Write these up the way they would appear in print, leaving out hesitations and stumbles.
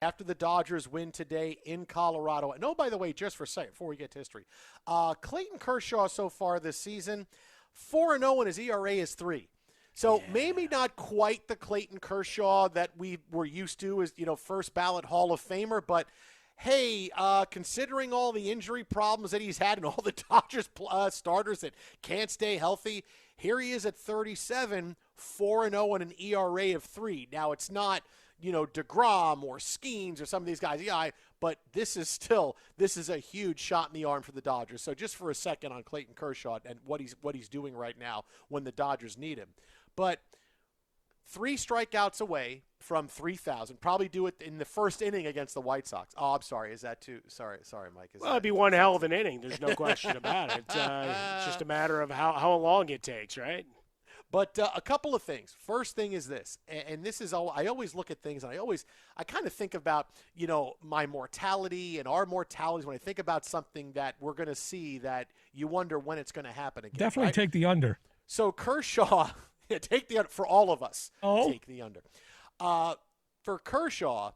after the Dodgers win today in Colorado. And oh, by the way, just for a second, before we get to history, Clayton Kershaw so far this season, 4-0, and his ERA is 3. So maybe not quite the Clayton Kershaw that we were used to as, first ballot Hall of Famer, but hey, considering all the injury problems that he's had and all the Dodgers starters that can't stay healthy, here he is at 37, 4-0 and an ERA of 3. Now, it's not, DeGrom or Skeens or some of these guys. Yeah, but this is a huge shot in the arm for the Dodgers. So just for a second on Clayton Kershaw and what he's doing right now when the Dodgers need him. But 3 strikeouts away from 3,000. Probably do it in the first inning against the White Sox. Oh, I'm sorry. Is that too? Sorry, Mike. It'd be one hell of an inning. There's no question about it. It's just a matter of how long it takes, right? But a couple of things. First thing is this, and this is all. I always look at things, and I kind of think about, my mortality and our mortalities when I think about something that we're going to see that you wonder when it's going to happen again. Definitely take the under. So Kershaw, take the under for all of us. Oh, take the under. For Kershaw,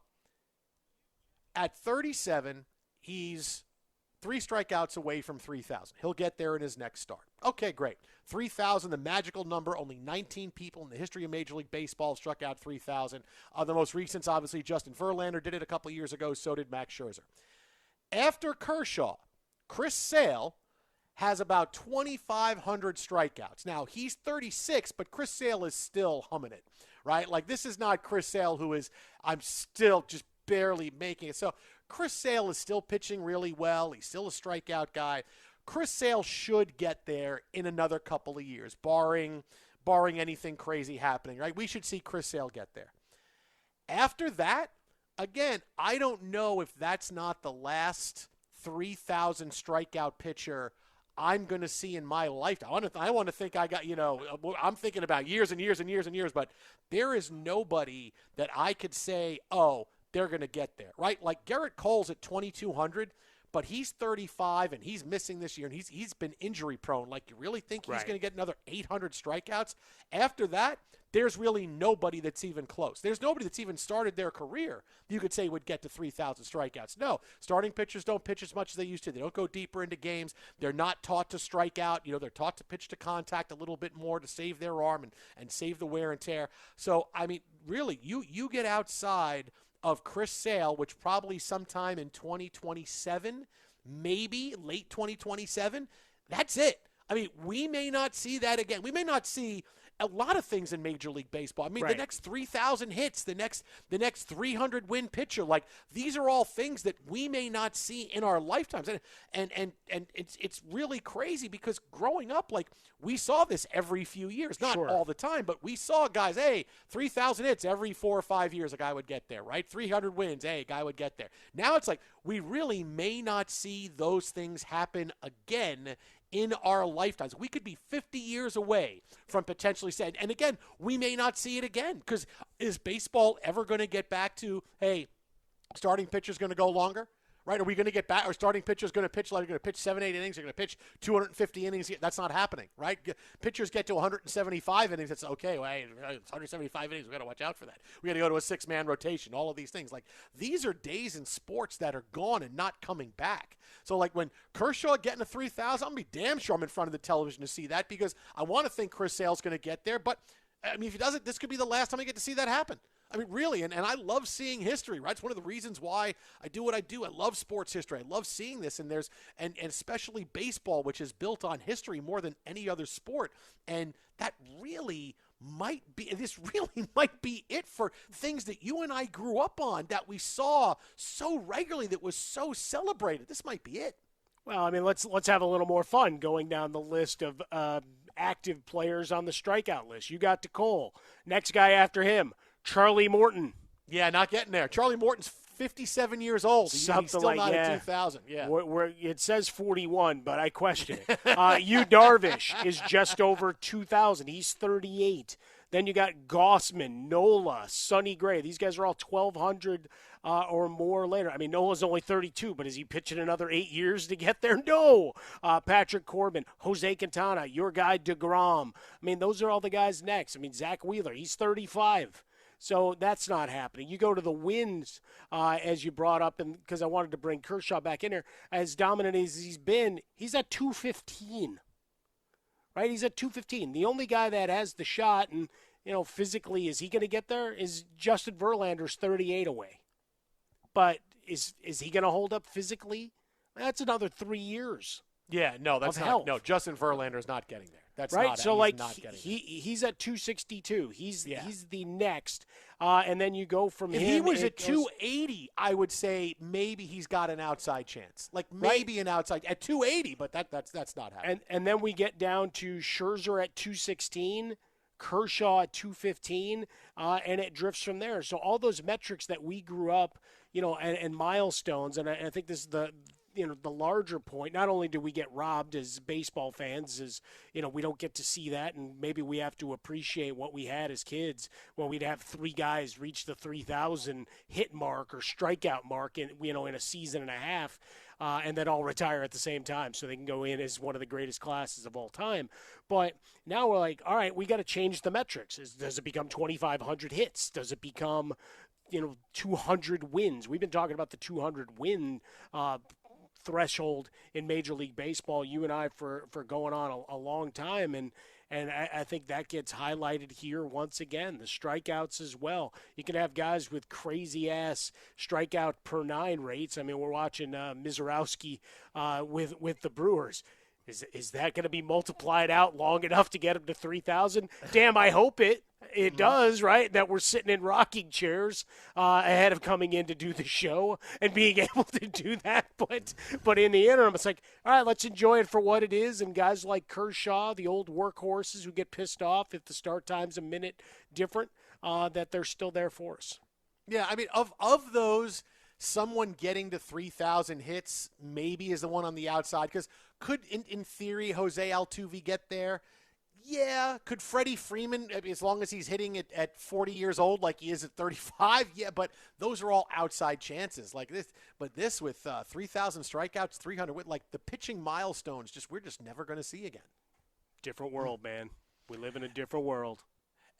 at 37, he's 3 strikeouts away from 3,000. He'll get there in his next start. Okay, great. 3,000, the magical number. Only 19 people in the history of Major League Baseball struck out 3,000. The most recent, obviously, Justin Verlander did it a couple of years ago. So did Max Scherzer. After Kershaw, Chris Sale has about 2,500 strikeouts. Now, he's 36, but Chris Sale is still humming it, right? Like, this is not Chris Sale who is, I'm still just barely making it. So Chris Sale is still pitching really well. He's still a strikeout guy. Chris Sale should get there in another couple of years, barring anything crazy happening, right? We should see Chris Sale get there. After that, again, I don't know if that's not the last 3,000 strikeout pitcher I'm going to see in my lifetime. I want to think I got, I'm thinking about years and years and years and years, but there is nobody that I could say, oh, they're going to get there, right? Like Garrett Cole's at 2,200, but he's 35 and he's missing this year, and he's been injury prone. Like, you really think he's going to get another 800 strikeouts? After that, there's really nobody that's even close. There's nobody that's even started their career you could say would get to 3,000 strikeouts. No, starting pitchers don't pitch as much as they used to. They don't go deeper into games. They're not taught to strike out. They're taught to pitch to contact a little bit more to save their arm and save the wear and tear. So, I mean, really, you get outside of Chris Sale, which probably sometime in 2027, maybe late 2027, that's it. I mean, we may not see that again. We may not see a lot of things in Major League Baseball. I mean, the next 3,000 hits, the next 300-win pitcher, like, these are all things that we may not see in our lifetimes. And it's really crazy because growing up, like, we saw this every few years, not all the time, but we saw guys, hey, 3,000 hits every 4 or 5 years, a guy would get there, right? 300 wins, hey, a guy would get there. Now it's like we really may not see those things happen again in our lifetimes. We could be 50 years away from potentially saying, and again, we may not see it again, because is baseball ever going to get back to, hey, starting pitcher's going to go longer? Right? Are we going to get back? Or starting pitcher's going to pitch, like, they're going to pitch 7-8 innings, they're going to pitch 250 innings. That's not happening, right? Pitchers get to 175 innings. It's okay. Well, hey, it's 175 innings. We got to watch out for that. We got to go to a 6-man rotation. All of these things, like, these are days in sports that are gone and not coming back. So, like, when Kershaw getting to 3,000, I'm going to be damn sure I'm in front of the television to see that, because I want to think Chris Sale's going to get there. But I mean, if he doesn't, this could be the last time I get to see that happen. I mean, really, and I love seeing history, right? It's one of the reasons why I do what I do. I love sports history. I love seeing this, and especially baseball, which is built on history more than any other sport. And that really might be it for things that you and I grew up on, that we saw so regularly, that was so celebrated. This might be it. Well, I mean, let's have a little more fun going down the list of active players on the strikeout list. You got to Cole. Next guy after him, Charlie Morton. Yeah, not getting there. Charlie Morton's 57 years old. He's still like, not at 2,000. Yeah. It says 41, but I question it. Yu Darvish is just over 2,000. He's 38. Then you got Gossman, Nola, Sonny Gray. These guys are all 1,200 or more later. I mean, Nola's only 32, but is he pitching another 8 years to get there? No. Patrick Corbin, Jose Quintana, your guy DeGrom. I mean, those are all the guys next. I mean, Zach Wheeler, he's 35. So that's not happening. You go to the wins, as you brought up, and because I wanted to bring Kershaw back in here, as dominant as he's been, he's at 215. Right? He's at 215. The only guy that has the shot, and physically, is he going to get there? Is Justin Verlander's 38 away? But is he going to hold up physically? That's another 3 years. Yeah, no, that's not. Health. No, Justin Verlander's not getting there. That's right. Not, so he's at 262. He's the next, and then you go from if him. He was at 280. I would say maybe he's got an outside chance. Like maybe an outside at 280, but that's not happening. And then we get down to Scherzer at 216. Kershaw at 215, and it drifts from there. So all those metrics that we grew up, and milestones, and I think this is the larger point. Not only do we get robbed as baseball fans, as we don't get to see that, and maybe we have to appreciate what we had as kids when we'd have 3 guys reach the 3,000 hit mark or strikeout mark in a season and a half. And then all retire at the same time so they can go in as one of the greatest classes of all time. But now we're like, all right, we got to change the metrics. Does it become 2,500 hits? Does it become, 200 wins? We've been talking about the 200 win threshold in Major League Baseball, you and I, for going on a long time. And I think that gets highlighted here once again. The strikeouts as well. You can have guys with crazy-ass strikeout per 9 rates. I mean, we're watching Mizorowski with the Brewers. Is that going to be multiplied out long enough to get him to 3,000? Damn, I hope it does, right? That we're sitting in rocking chairs ahead of coming in to do the show and being able to do that. But in the interim, it's like, all right, let's enjoy it for what it is. And guys like Kershaw, the old workhorses who get pissed off if the start time's a minute different, that they're still there for us. Yeah, I mean, of those, someone getting to 3,000 hits maybe is the one on the outside. Because could, in theory, Jose Altuve get there? Yeah. Could Freddie Freeman, as long as he's hitting it at 40 years old like he is at 35? Yeah, but those are all outside chances like this. But this with 3,000 strikeouts, 300, like the pitching milestones, we're just never going to see again. Different world, man. We live in a different world.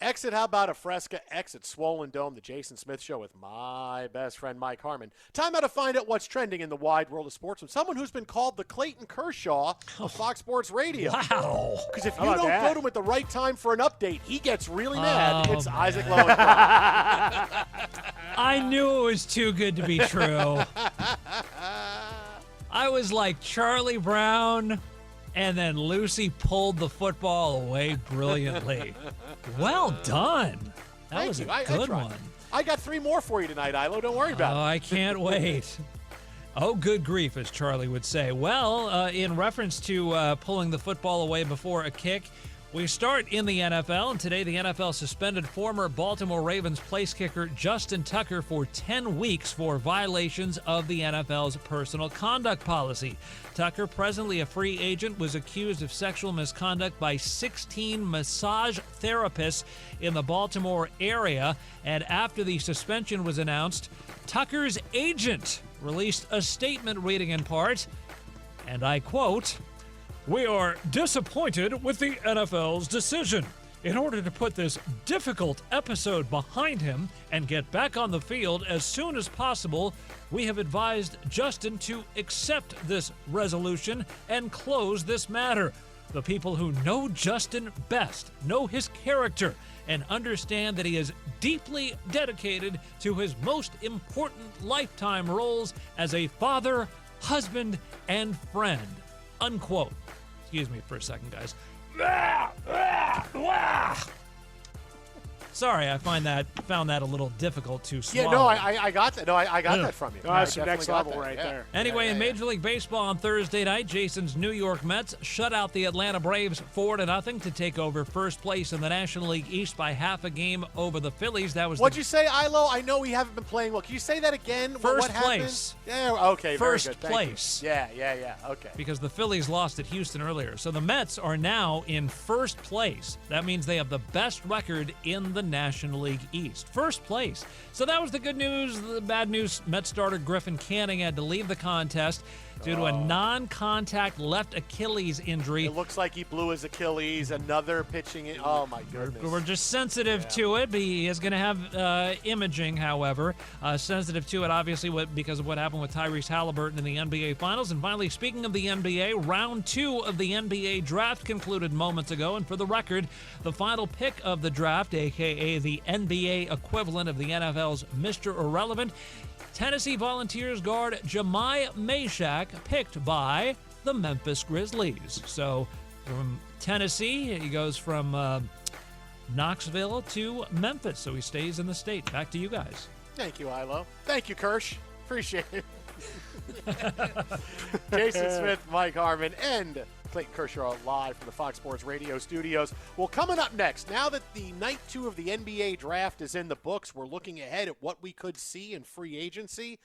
Exit, how about a Fresca? Exit Swollen Dome, the Jason Smith Show with my best friend Mike Harmon. Time out to find out what's trending in the wide world of sports with someone who's been called the Clayton Kershaw of Fox Sports Radio. Wow. Because if you don't go to him at the right time for an update, he gets really mad. It's man. Isaac Lowenthal. I knew it was too good to be true. I was like Charlie Brown, and then Lucy pulled the football away brilliantly. Well done. That was a good one. I got 3 more for you tonight, Ilo. Don't worry about it. I can't wait. Oh, good grief, as Charlie would say. Well, in reference to pulling the football away before a kick, we start in the NFL, and today the NFL suspended former Baltimore Ravens place kicker Justin Tucker for 10 weeks for violations of the NFL's personal conduct policy. Tucker, presently a free agent, was accused of sexual misconduct by 16 massage therapists in the Baltimore area, and after the suspension was announced, Tucker's agent released a statement reading in part, and I quote, "We are disappointed with the NFL's decision. In order to put this difficult episode behind him and get back on the field as soon as possible, we have advised Justin to accept this resolution and close this matter. The people who know Justin best know his character and understand that he is deeply dedicated to his most important lifetime roles as a father, husband, and friend." Unquote. Excuse me for a second, guys. Sorry, I found that a little difficult to swallow. Yeah, no, I got that. No, I got that from you. That's the next level right there. Anyway, in Major League Baseball on Thursday night, Jason's New York Mets shut out the Atlanta Braves 4-0 to take over first place in the National League East by half a game over the Phillies. That was What'd you say, Ilo? I know we haven't been playing well. Can you say that again? First what place. Happened? Yeah, okay, First very good. Thank place. You. Yeah, okay. Because the Phillies lost at Houston earlier. So the Mets are now in first place. That means they have the best record in the National League East. First place. So that was the good news. The bad news, Mets starter Griffin Canning had to leave the contest due to a non-contact left Achilles injury. It looks like he blew his Achilles. Another pitching. Oh, my goodness. We're just sensitive to it. But he is going to have imaging, however. Sensitive to it, obviously, because of what happened with Tyrese Halliburton in the NBA Finals. And finally, speaking of the NBA, round 2 of the NBA draft concluded moments ago. And for the record, the final pick of the draft, a.k.a. the NBA equivalent of the NFL's Mr. Irrelevant, Tennessee Volunteers guard Jahmai Meshack, picked by the Memphis Grizzlies. So from Tennessee, he goes from Knoxville to Memphis, so he stays in the state. Back to you guys. Thank you, Ilo. Thank you, Kirsch. Appreciate it. Jason Smith, Mike Harmon, and Clayton Kershaw live from the Fox Sports Radio studios. Well, coming up next, now that the night 2 of the NBA draft is in the books, we're looking ahead at what we could see in free agency.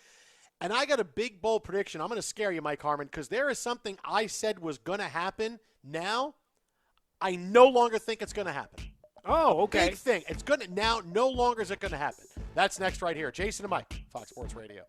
And I got a big, bold prediction. I'm going to scare you, Mike Harmon, because there is something I said was going to happen. Now, I no longer think it's going to happen. Oh, okay. Big thing. It's going to now. No longer is it going to happen. That's next right here. Jason and Mike, Fox Sports Radio.